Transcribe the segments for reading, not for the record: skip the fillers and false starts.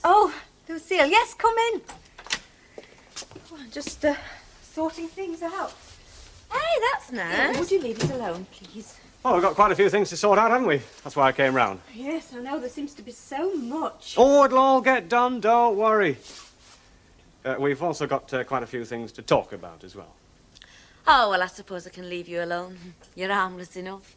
Oh, Lucille, yes, come in. Oh, I'm just sorting things out. Hey, that's nice. Would you leave us alone, please? Oh, we've got quite a few things to sort out, haven't we? That's why I came round. Yes, I know. There seems to be so much. Oh, it'll all get done, don't worry. We've also got quite a few things to talk about as well. Oh, well, I suppose I can leave you alone. You're harmless enough.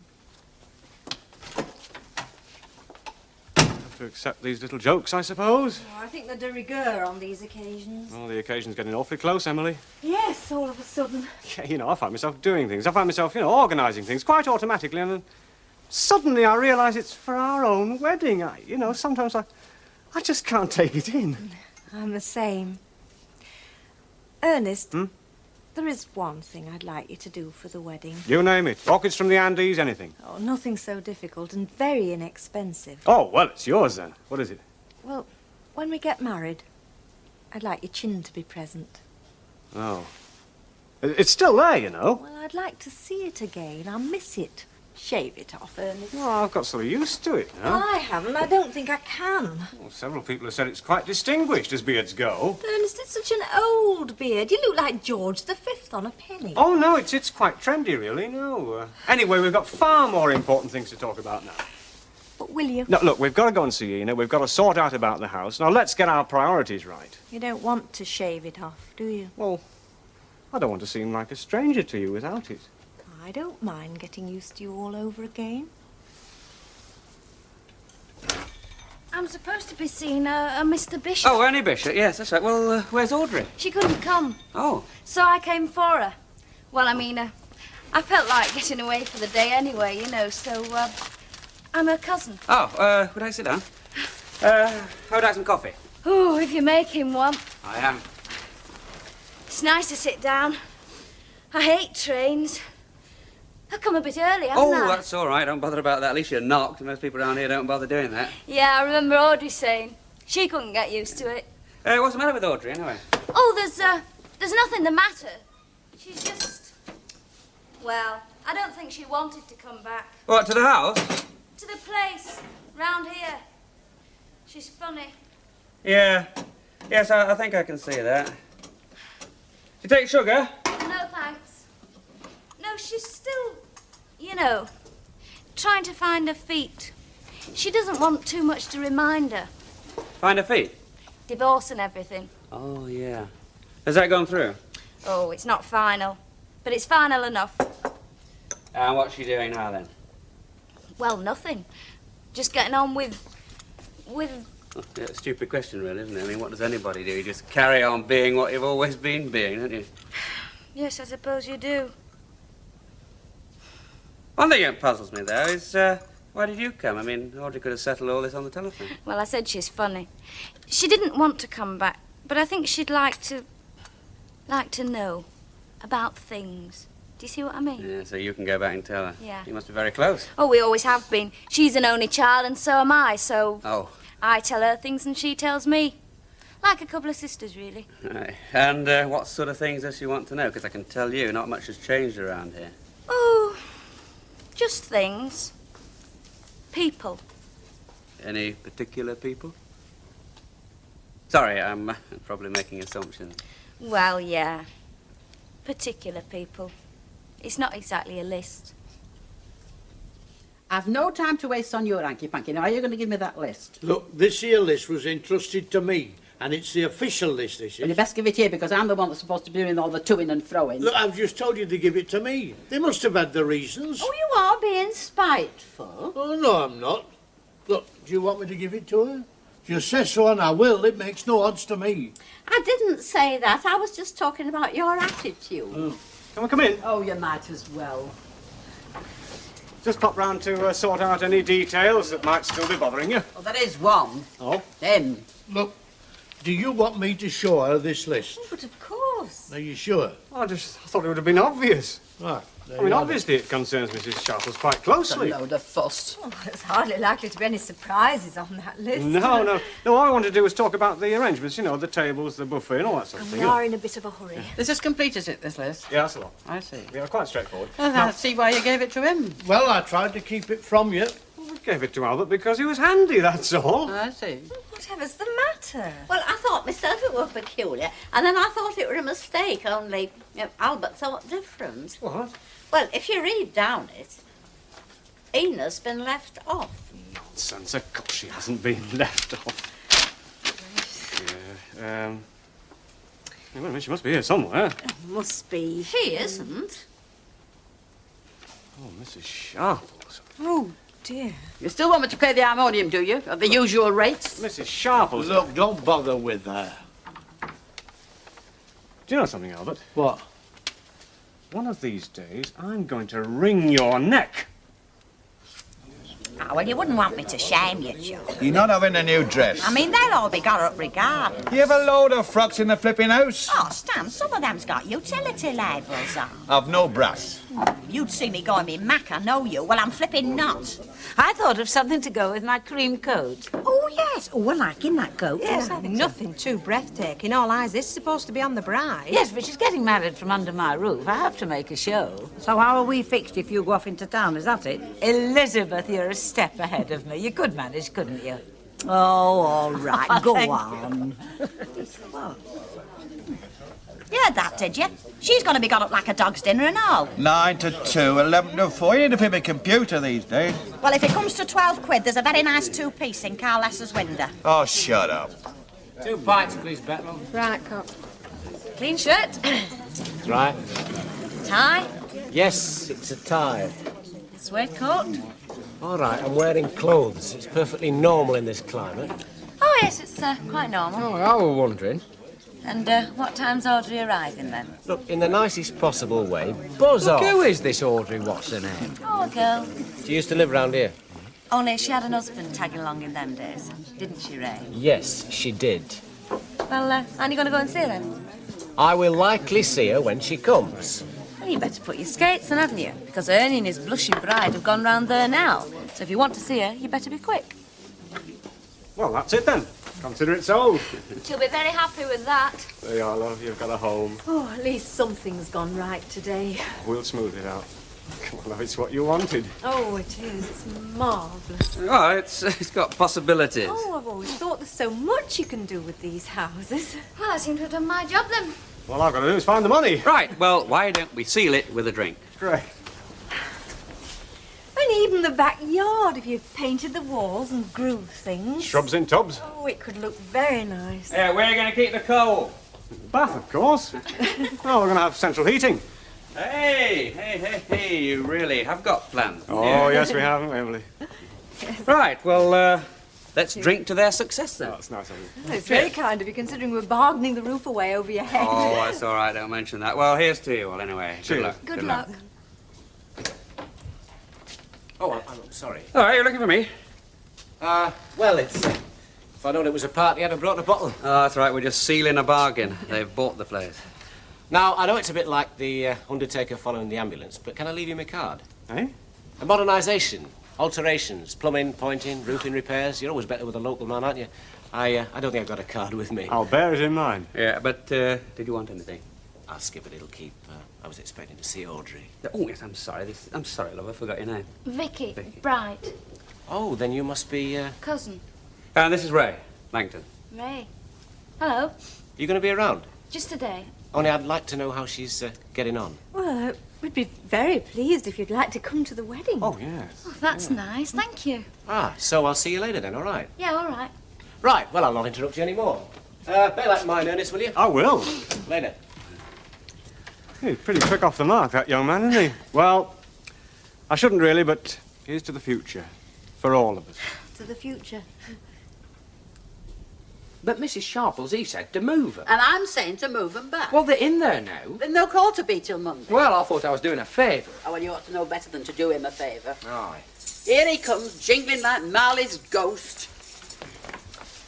Have to accept these little jokes, I suppose. Oh, I think they're de rigueur on these occasions. Oh, the occasion's getting awfully close, Emily. Yes, all of a sudden. Yeah, you know, I find myself doing things. I find myself, organising things quite automatically, and then suddenly I realise it's for our own wedding. Sometimes I just can't take it in. I'm the same. Ernest, Hmm? there is one thing I'd like you to do for the wedding. You name it. Rockets from the Andes, anything. Oh, nothing so difficult and very inexpensive. Oh, well, it's yours then. What is it? Well, when we get married, I'd like your chin to be present. Oh. It's still there, you know. Well, I'd like to see it again. I miss it. Shave it off, Ernest. Oh, I've got so used to it now. I haven't. I don't think I can. Well, several people have said it's quite distinguished as beards go. Ernest, it's such an old beard. You look like George V on a penny. Oh, no, it's quite trendy, really, no. Anyway, we've got far more important things to talk about now. But will you? No, look, we've got to go and see Ena. We've got to sort out about the house. Now, let's get our priorities right. You don't want to shave it off, do you? Well, I don't want to seem like a stranger to you without it. I don't mind getting used to you all over again. I'm supposed to be seeing a Mr. Bishop. Oh, Ernie Bishop, yes, that's right. Well, where's Audrey? She couldn't come, Oh. so I came for her. Well, I mean, I felt like getting away for the day anyway, so I'm her cousin. Oh, would I sit down? How would I have some coffee? Oh, if you make him one. I am. It's nice to sit down. I hate trains. I come a bit early, haven't I? Oh, that's all right. Don't bother about that. At least you're knocked. Most people around here don't bother doing that. Yeah, I remember Audrey saying she couldn't get used to it. What's the matter with Audrey, anyway? Oh, there's nothing the matter. She's just... Well, I don't think she wanted to come back. What, to the house? To the place, round here. She's funny. Yeah. Yes, I think I can see that. You take sugar? No, thanks. No, she's still, trying to find her feet. She doesn't want too much to remind her. Find her feet? Divorce and everything. Oh, yeah. Has that gone through? Oh, it's not final. But it's final enough. And what's she doing now, then? Well, nothing. Just getting on with... Oh, yeah, a stupid question, really, isn't it? I mean, what does anybody do? You just carry on being what you've always been being, don't you? Yes, I suppose you do. One thing that puzzles me, though, is why did you come? I mean, Audrey could have settled all this on the telephone. Well, I said she's funny. She didn't want to come back, but I think she'd like to know about things. Do you see what I mean? Yeah, so you can go back and tell her. Yeah. You must be very close. Oh, we always have been. She's an only child, and so am I, so... Oh. I tell her things and she tells me. Like a couple of sisters, really. Right. And what sort of things does she want to know? Because I can tell you, not much has changed around here. Oh, just things. People. Any particular people? Sorry, I'm probably making assumptions. Well, yeah. Particular people. It's not exactly a list. I've no time to waste on your hanky-panky. Now, are you going to give me that list? Look, this here list was entrusted to me, and it's the official list, this Well, you is. best give it here, because I'm the one that's supposed to be doing all the toing and froing. Look, I've just told you to give it to me. They must have had the reasons. Oh, you are being spiteful. Oh, no, I'm not. Look, do you want me to give it to her? If you say so and I will, it makes no odds to me. I didn't say that. I was just talking about your attitude. Oh. Can we come in? Oh, you might as well. Just pop round to sort out any details that might still be bothering you. Oh, there is one. Oh? Him. Look, do you want me to show her this list? Oh, but of course. Are you sure? I thought it would have been obvious. Right. I mean, obviously it concerns Mrs. Sharples quite A closely. load of fuss. Oh, there's hardly likely to be any surprises on that list. No, all I wanted to do was talk about the arrangements, the tables, the buffet and all that sort of And thing. we are in a bit of a hurry. This is complete, is it, this list? Yeah, that's a lot. I see. Yeah, quite straightforward. Well, I see why you gave it to him. Well, I tried to keep it from you. Well, just gave it to Albert because he was handy, that's all. I see. Whatever's the matter? Well, I thought myself it were peculiar, and then I thought it were a mistake, only Albert thought different. What? Well, if you read down it, Ena's been left off. Nonsense, of course she hasn't been left off. Yeah, well, I mean, she must be here somewhere. Must be. She isn't. Oh, Mrs. Sharples. Oh, dear. You still want me to play the harmonium, do you? At the usual rates? Mrs. Sharples. Look, don't bother with her. Do you know something, Albert? What? One of these days, I'm going to wring your neck. Oh, well, you wouldn't want me to shame you, Joe. You're not having a new dress. I mean, they'll all be got up regard. You have a load of frocks in the flipping house. Oh, Stan, some of them's got utility labels on. I've no brass. You'd see me going me mac, I know you. Well, I'm flipping not. I thought of something to go with my cream coat. Oh, yes. Oh, I like in that coat. Yes, nothing too breathtaking. All eyes is supposed to be on the bride. Yes, but she's getting married from under my roof. I have to make a show. So how are we fixed if you go off into town, is that it? Elizabeth, you're a step ahead of me. You could manage, couldn't you? Oh, all right, go on. You heard that, did you? She's going to be got up like a dog's dinner and all. 9 to 2, 11 to 4. You need to fit a computer these days. Well, if it comes to 12 quid, there's a very nice two-piece in Carl Lesser's window. Oh, shut up. 2 pints, please, Batman. Right, Cop. Clean shirt. That's right. Tie. Yes, it's a tie. Suede coat. All right, I'm wearing clothes. It's perfectly normal in this climate. Oh, yes, it's quite normal. Oh, I was wondering. And what time's Audrey arriving then? Look, in the nicest possible way, buzz off. Who is this Audrey? What's her name? Oh, a girl. She used to live round here. Only she had an husband tagging along in them days, didn't she, Ray? Yes, she did. Well, aren't you going to go and see her then? I will likely see her when she comes. Well, you better put your skates on, haven't you? Because Ernie and his blushing bride have gone round there now. So if you want to see her, you better be quick. Well, that's it then. Consider it sold. She'll be very happy with that. There you are, love. You've got a home. Oh, at least something's gone right today. We'll smooth it out. Come on, love, it's what you wanted. Oh, it is. It's marvellous. Oh, it's got possibilities. Oh, I've always thought there's so much you can do with these houses. Well, I seem to have done my job then. All I've got to do is find the money. Right, well, why don't we seal it with a drink? Great. And even the backyard, if you painted the walls and grew things. Shrubs in tubs. Oh, it could look very nice. Yeah, where are you going to keep the coal? Bath, of course. Oh, we're going to have central heating. Hey, you really have got plans. Oh, yes, we have, haven't we, Emily? Right, well, let's drink to their success then. Oh, that's nice of you. Oh, it's very kind of you, considering we're bargaining the roof away over your head. Oh, that's all right, don't mention that. Well, here's to you all anyway. Cheers. Good luck. Good luck. Oh, I'm sorry. All right, you're looking for me. Well, it's... if I'd known it was a party, I'd have brought a bottle. Oh, that's right, we're just sealing a bargain. They've bought the place. Now, I know it's a bit like the undertaker following the ambulance, but can I leave you my card? Eh? A modernisation, alterations, plumbing, pointing, roofing repairs. You're always better with a local man, aren't you? I don't think I've got a card with me. I'll bear it in mind. Yeah, but did you want anything? I'll skip it, it'll keep. I was expecting to see Audrey. Oh, yes, I'm sorry. I'm sorry, love, I forgot your name. Vicky Vicky. Bright. Oh, then you must be, Cousin. And this is Ray Langton. Ray. Hello. you going to be around? Just today. Only I'd like to know how she's getting on. Well, we'd be very pleased if you'd like to come to the wedding. Oh, yes. Oh, that's nice. Thank you. Ah, so I'll see you later then, all right? Yeah, all right. Right, well, I'll not interrupt you any more. Bear that in mind, Ernest, will you? I will. Later. He's pretty quick off the mark, that young man, isn't he? Well, I shouldn't really, but here's to the future. For all of us. To the future. But Mrs. Sharples, he said to move them. And I'm saying to move them back. Well, they're in there now. Then no call to be till Monday. Well, I thought I was doing a favour. Oh, well, you ought to know better than to do him a favour. Aye. Here he comes, jingling like Marley's ghost.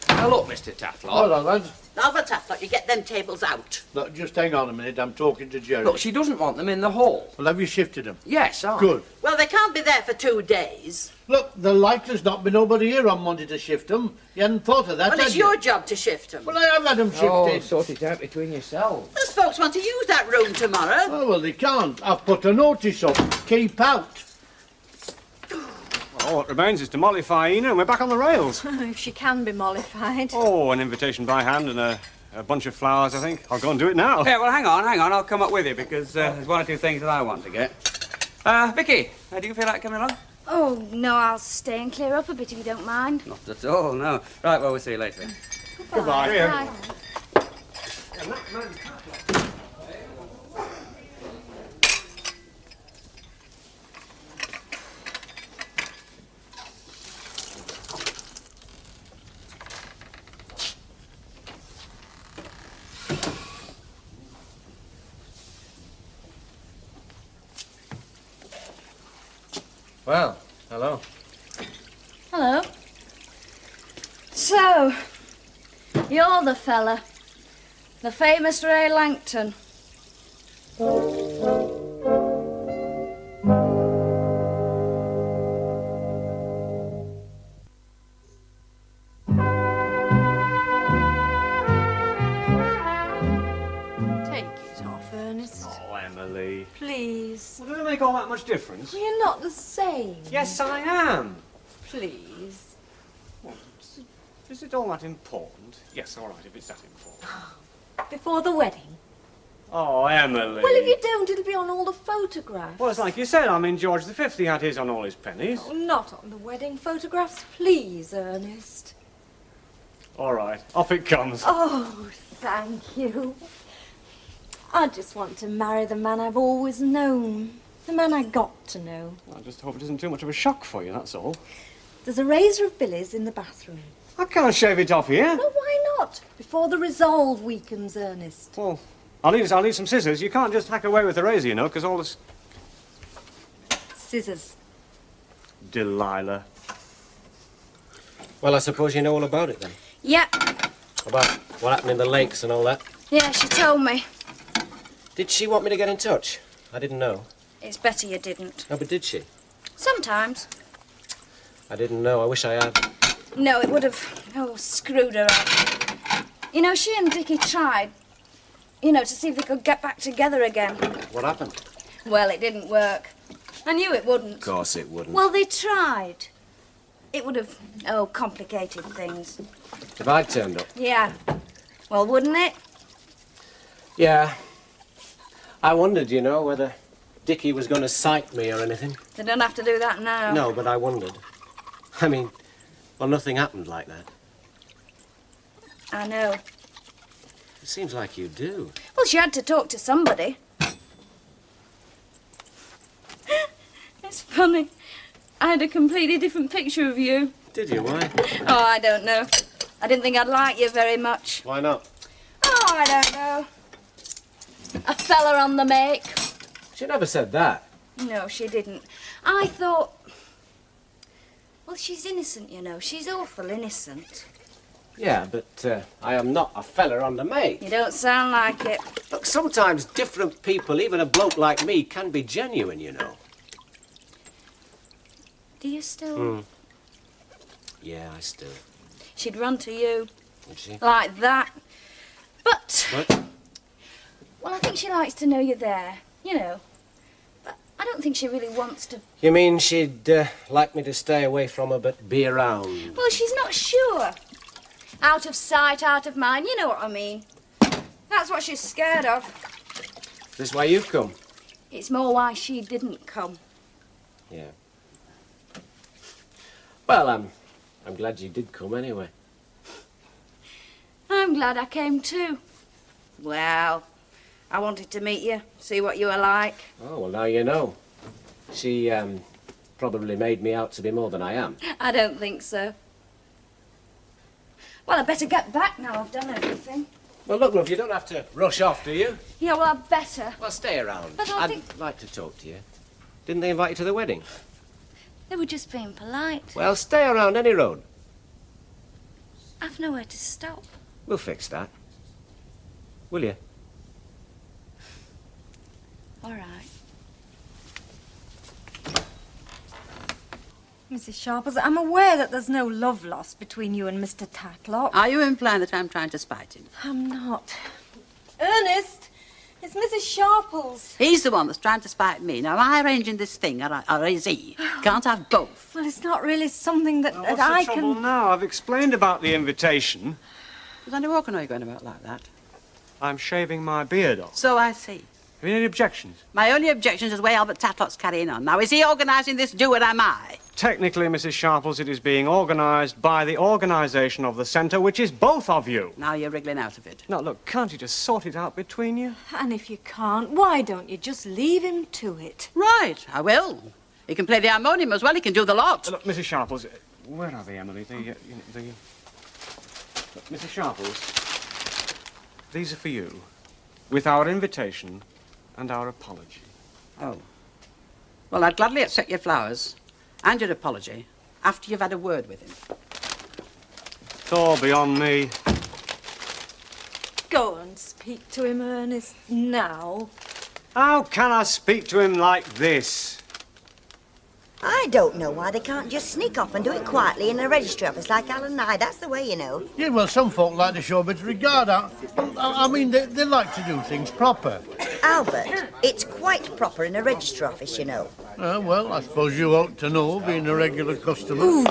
Now, look, Mr. Tatlock. Hold on, lads. Now, for Tatlock, you get them tables out. Look, just hang on a minute. I'm talking to Jerry. Look, she doesn't want them in the hall. Well, have you shifted them? Yes, aye. Good. Well, they can't be there for 2 days. Look, the likely's not be nobody here on Monday to shift them. You hadn't thought of that, Well, had it's you? your job to shift them. Well, I have had them shifted. Oh, sort it out between yourselves. Those folks want to use that room tomorrow. Oh, well, they can't. I've put a notice up. Keep out. All that remains is to mollify Ena and we're back on the rails. If she can be mollified. Oh, an invitation by hand and a bunch of flowers, I think. I'll go and do it now. Yeah, well, hang on. I'll come up with you because there's one or two things that I want to get. Vicky, do you feel like coming along? Oh, no, I'll stay and clear up a bit if you don't mind. Not at all, no. Right, well, we'll see you later. Goodbye. Bye. Well, hello. Hello. So, you're the fella. The famous Ray Langton. Take it off, Ernest. Oh, Emily. Please. Well, does it make all that much difference? You're not the same. Yes, I am. Please. Well, is it all that important? Yes, all right, if it's that important. Before the wedding? Oh, Emily. Well, if you don't, it'll be on all the photographs. Well, it's like you said, I mean, George V, he had his on all his pennies. Oh, not on the wedding photographs, please, Ernest. All right, off it comes. Oh, thank you. I just want to marry the man I've always known. The man I got to know. I just hope it isn't too much of a shock for you, that's all. There's a razor of Billy's in the bathroom. I can't shave it off here. Well, why not? Before the resolve weakens, Ernest. Well, I'll need some scissors. You can't just hack away with the razor, you know, because all this... Scissors. Delilah. Well, I suppose you know all about it then. Yep. About what happened in the lakes and all that. Yeah, she told me. Did she want me to get in touch? I didn't know. It's better you didn't. No, but did she? Sometimes. I didn't know. I wish I had. No, it would have, screwed her up. You know, she and Dickie tried, to see if they could get back together again. What happened? Well, it didn't work. I knew it wouldn't. Of course it wouldn't. Well, they tried. It would have, complicated things. If I'd turned up. Yeah. Well, wouldn't it? Yeah. I wondered, whether Dickie was going to cite me or anything. They don't have to do that now. No, but I wondered. I mean, well, nothing happened like that. I know. It seems like you do. Well, she had to talk to somebody. It's funny. I had a completely different picture of you. Did you? Why? Oh, I don't know. I didn't think I'd like you very much. Why not? Oh, I don't know. A fella on the make. She never said that. No, she didn't. I thought... Well, she's innocent, She's awful innocent. Yeah, but I am not a fella on the make. You don't sound like it. Look, sometimes different people, even a bloke like me, can be genuine, Do you still... Yeah, I still. She'd run to you. Would she? Like that. But... What? Well, I think she likes to know you're there, But I don't think she really wants to... You mean she'd like me to stay away from her but be around? Well, she's not sure. Out of sight, out of mind, you know what I mean. That's what she's scared of. Is this why you've come? It's more why she didn't come. Yeah. Well, I'm glad you did come anyway. I'm glad I came too. Well, I wanted to meet you, see what you were like. Oh, well, now you know. She probably made me out to be more than I am. I don't think so. Well, I'd better get back now I've done everything. Well, look, love, you don't have to rush off, do you? Yeah, well, I'd better. Well, stay around. But I'd like to talk to you. Didn't they invite you to the wedding? They were just being polite. Well, stay around any road. I've nowhere to stop. We'll fix that. Will you? All right. Mrs. Sharples, I'm aware that there's no love lost between you and Mr. Tatlock. Are you implying that I'm trying to spite him? I'm not. Ernest, It's Mrs. Sharples. He's the one that's trying to spite me. Now, am I arranging this thing, or is he? Can't have both. Well, it's not really something that, What's I the trouble can... now? I've explained about the invitation. Was Andy Walker know you're going about like that? I'm shaving my beard off. So I see. Have you any objections? My only objection is the way Albert Tatlock's carrying on. Now, is he organising this do or am I? Technically, Mrs. Sharples, it is being organised by the organisation of the centre, which is both of you. Now you're wriggling out of it. Now, look, can't you just sort it out between you? And if you can't, why don't you just leave him to it? Right, I will. He can play the harmonium as well. He can do the lot. Look, Mrs. Sharples, where are they, Emily? Look, Mrs. Sharples, these are for you, with our invitation and our apology. Oh. Well, I'd gladly accept your flowers and your apology after you've had a word with him. It's all beyond me. Go and speak to him, Ernest, now. How can I speak to him like this? I don't know why they can't just sneak off and do it quietly in a registry office like Alan and I. That's the way, you know. Yeah, well, some folk like to show a bit of regard. I mean, they like to do things proper. Albert, it's quite proper in a registry office, you know. Well, I suppose you ought to know, being a regular customer. Ooh,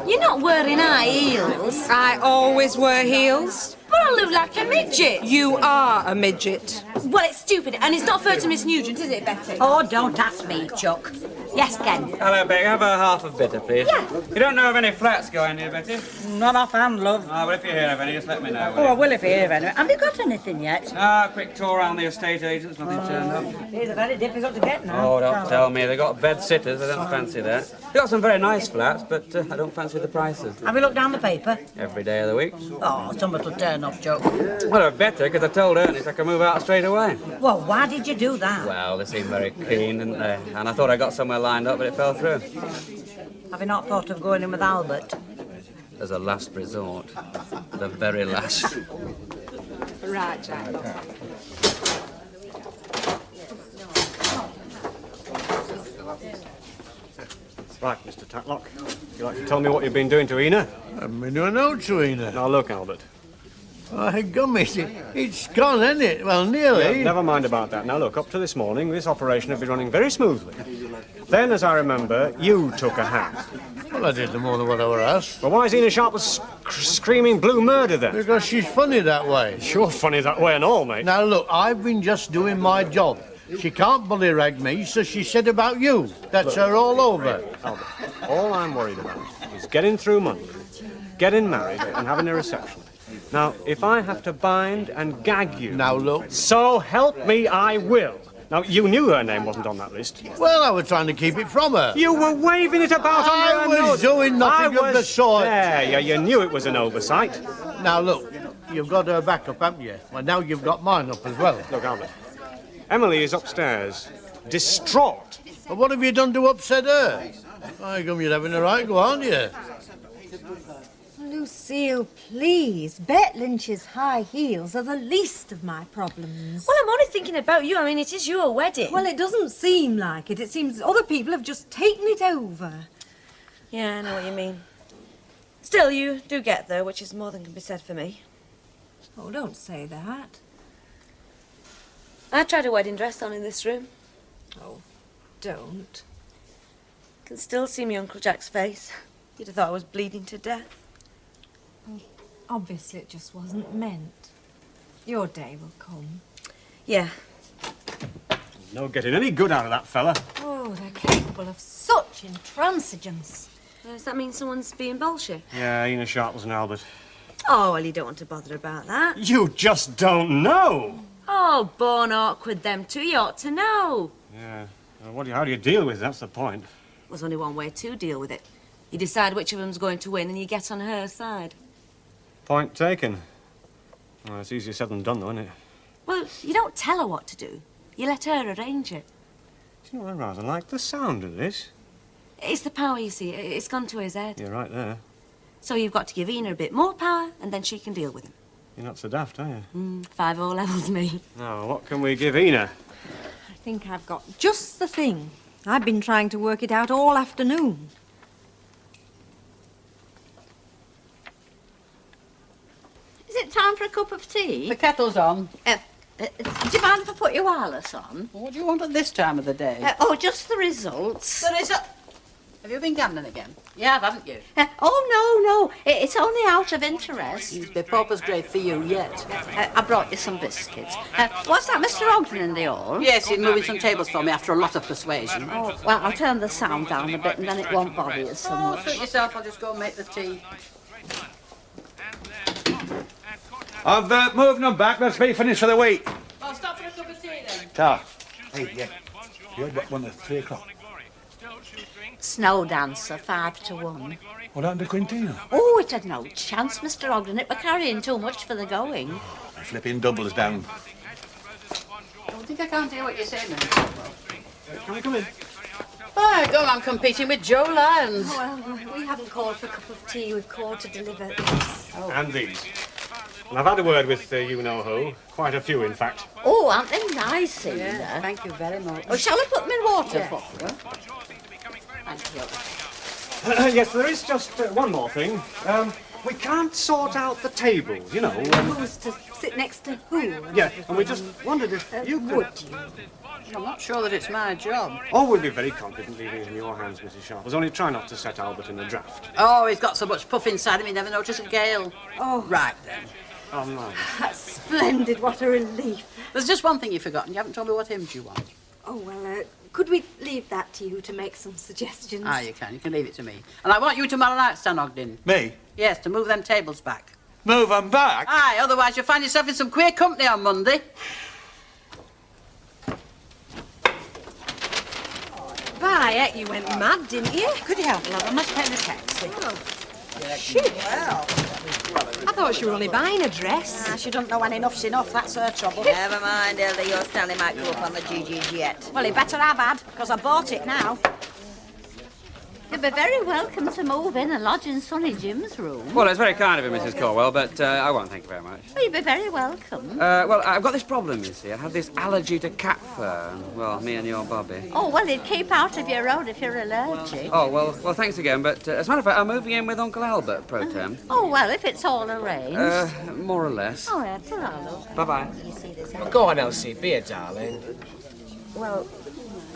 You're not wearing high heels. I always wear heels. But I look like a midget. You are a midget. Well, it's stupid, and it's not fair to Miss Nugent, is it, Betty? Oh, don't ask me, Chuck. Yes, Ken. Hello, Beck. Have a half of bitter, please. Yeah. You don't know of any flats going here, Betty? Not offhand, love. Oh, well, if you hear of any, just let me know. Oh, I will if you hear anyway. Have you got anything yet? Quick tour around the estate agents. Nothing turned up. These are very difficult to get now. Oh, don't tell me. They've got bed sitters. I don't fancy that. They've got some very nice flats, but I don't fancy the prices. Have you looked down the paper? Every day of the week. Oh, somebody will turn up, Chuck. Well, I'd better, because I told Ernest I could move out straight away. Well, why did you do that? Well, they seemed very keen, didn't they? And I thought I got somewhere lined up, but it fell through. Have you not thought of going in with Albert? As a last resort. The very last. Right, Jack. Right, Mr. Tatlock. You like to tell me what you've been doing to Ena? I've been doing no to Ena. Now, look, Albert. Oh, gummit, it's gone, isn't it? Well, nearly. Yeah, never mind about that. Now, look, up to this morning, this operation had been running very smoothly. Then, as I remember, you took a hand. Well, I did no more than what I were asked. Well, why is Ena Sharples screaming blue murder, then? Because she's funny that way. You're funny that way and all, mate. Now, look, I've been just doing my job. She can't bullyrag me, so she said about you. That's her all over. Albert, all I'm worried about is getting through Monday, getting married, and having a reception. Now, if I have to bind and gag you... Now, look... So help me, I will. Now, you knew her name wasn't on that list. Well, I was trying to keep it from her. You were waving it about on your I was doing nothing of the sort. Yeah, you knew it was an oversight. Now, look, you've got her back up, haven't you? Well, now you've got mine up as well. Look, Albert, Emily is upstairs, distraught. Well, what have you done to upset her? I come, you're having a right go, aren't you? Lucille, please. Bet Lynch's high heels are the least of my problems. Well, I'm only thinking about you. I mean, it is your wedding. Well, it doesn't seem like it. It seems other people have just taken it over. Yeah, I know what you mean. Still, you do get there, which is more than can be said for me. Oh, don't say that. I tried a wedding dress on in this room. Oh, don't. Can still see me Uncle Jack's face. You'd have thought I was bleeding to death. Obviously, it just wasn't meant. Your day will come. Yeah. No getting any good out of that fella. Oh, they're capable of such intransigence. Does that mean someone's being bullshit? Yeah, Ena Sharples and Albert. Oh, well, you don't want to bother about that. You just don't know. Oh, born awkward, them two. You ought to know. Yeah. Well, how do you deal with it? That's the point. There's only one way to deal with it. You decide which of them's going to win and you get on her side. Point taken. Well, it's easier said than done, though, isn't it? Well, you don't tell her what to do. You let her arrange it. Do you know, I rather like the sound of this. It's the power, you see. It's gone to his head. You're right there. So you've got to give Ena a bit more power and then she can deal with him. You're not so daft, are you? 5 O-levels, me. Now, what can we give Ena? I think I've got just the thing. I've been trying to work it out all afternoon. Is it time for a cup of tea? The kettle's on. Do you mind if I put your wireless on? What do you want at this time of the day? Just the results. The result? Have you been gambling again? You have, haven't you? No. It's only out of interest. The pauper's grave for you yet. I brought you some biscuits. What's that, Mr. Ogden in the hall? Yes, he's moving some tables for me after a lot of persuasion. Oh, well, I'll turn the sound down a bit and then it won't bother you so much. Suit yourself, I'll just go and make the tea. I've moved them back. Let's be finished for the week. I'll stop for a cup of tea then. Ta. Hey, yeah. You heard that one at 3 o'clock. Snow dancer, 5 to 1. What happened to Quintino? Oh, it had no chance, Mr. Ogden. It were carrying too much for the going. The flipping doubles down. I think I can't hear what you're saying then. Can I come in? Oh, go on, competing with Joe Lyons. Well, we haven't called for a cup of tea. We've called to deliver this. And these. And I've had a word with you-know-who. Quite a few, in fact. Oh, aren't they nice, Ena? Yeah, thank you very much. Oh, shall I put them in water for you? Thank you. Yes, there is just one more thing. We can't sort out the tables, you know. Who's to sit next to who? Yeah, and we just wondered if you could... Would you? I'm not sure that it's my job. Oh, we'll be very confident leaving it in your hands, Mrs. Sharples. Only try not to set Albert in a draft. Oh, he's got so much puff inside him, he never noticed a gale. Oh. Right then. Oh, no. That's splendid. What a relief. There's just one thing you've forgotten. You haven't told me what hymns you want. Oh, well, could we leave that to you to make some suggestions? Ah, you can. You can leave it to me. And I want you tomorrow night, Stan Ogden. Me? Yes, to move them tables back. Move them back? Aye, otherwise you'll find yourself in some queer company on Monday. By you went mad, didn't you? Could you help, love? I must pay the taxi. Oh. Shoot. Well, I thought she were only buying a dress. Ah, she don't know when enough's enough, that's her trouble. Never mind, Elder, your Stanley might go up on the GG's yet. Well, he better have had, because I bought it now. You'll be very welcome to move in and lodge in Sonny Jim's room. Well, it's very kind of you, Mrs. Corwell, but I won't thank you very much. Well, you'll be very welcome. Well, I've got this problem, you see. I have this allergy to cat fur. Well, me and your Bobby. Oh, well, he'd keep out of your road if you're allergic. Oh, well, thanks again, but as a matter of fact, I'm moving in with Uncle Albert, pro tem. Oh, well, if it's all arranged. More or less. Oh, yeah, ta-ra, Bye-bye. Well, go on, Elsie, be a darling. Well,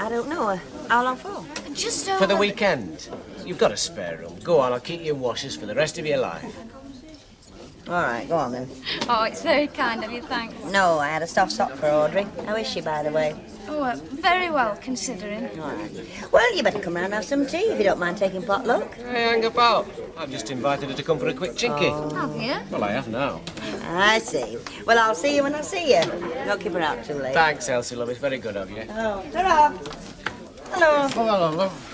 I don't know. How long for? Just For the weekend. You've got a spare room. Go on, I'll keep you in washers for the rest of your life. All right, go on then. Oh, it's very kind of you, thanks. No, I had a soft sock for Audrey. How is she, by the way? Oh, very well, considering. All right. Well, you better come round and have some tea if you don't mind taking potluck. Hey, hang about. I've just invited her to come for a quick chinky. Have you? Well, I have now. I see. Well, I'll see you when I see you. Don't keep her out too late. Thanks, Elsie, love. It's very good of you. Oh, ta-ra. Hello. Oh, hello, love.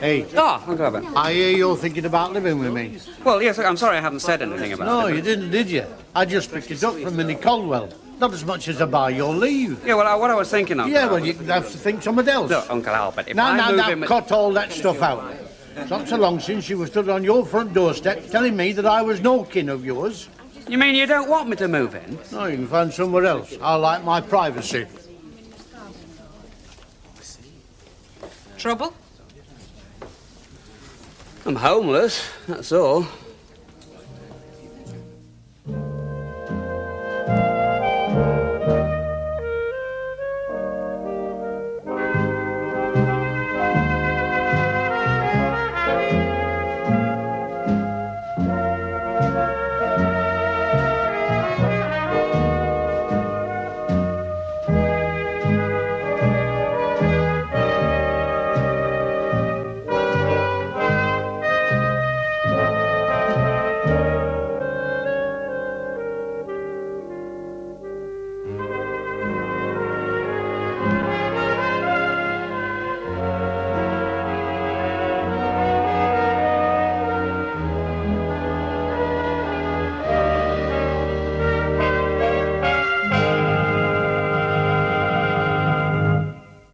Hey. Oh, Uncle Albert. I hear you're thinking about living with me. Well, yes, I'm sorry I haven't said anything about it. No, but- you didn't, did you? I just picked it up from Minnie Caldwell. Not as much as to buy your leave. Yeah, well, what I was thinking, Uncle Yeah, well, Albert- you have to think something else. Look, Uncle Albert, if No, I move in with... cut all that stuff out. It's not so long since you were stood on your front doorstep telling me that I was no kin of yours. You mean you don't want me to move in? No, you can find somewhere else. I like my privacy. Trouble? I'm homeless, that's all.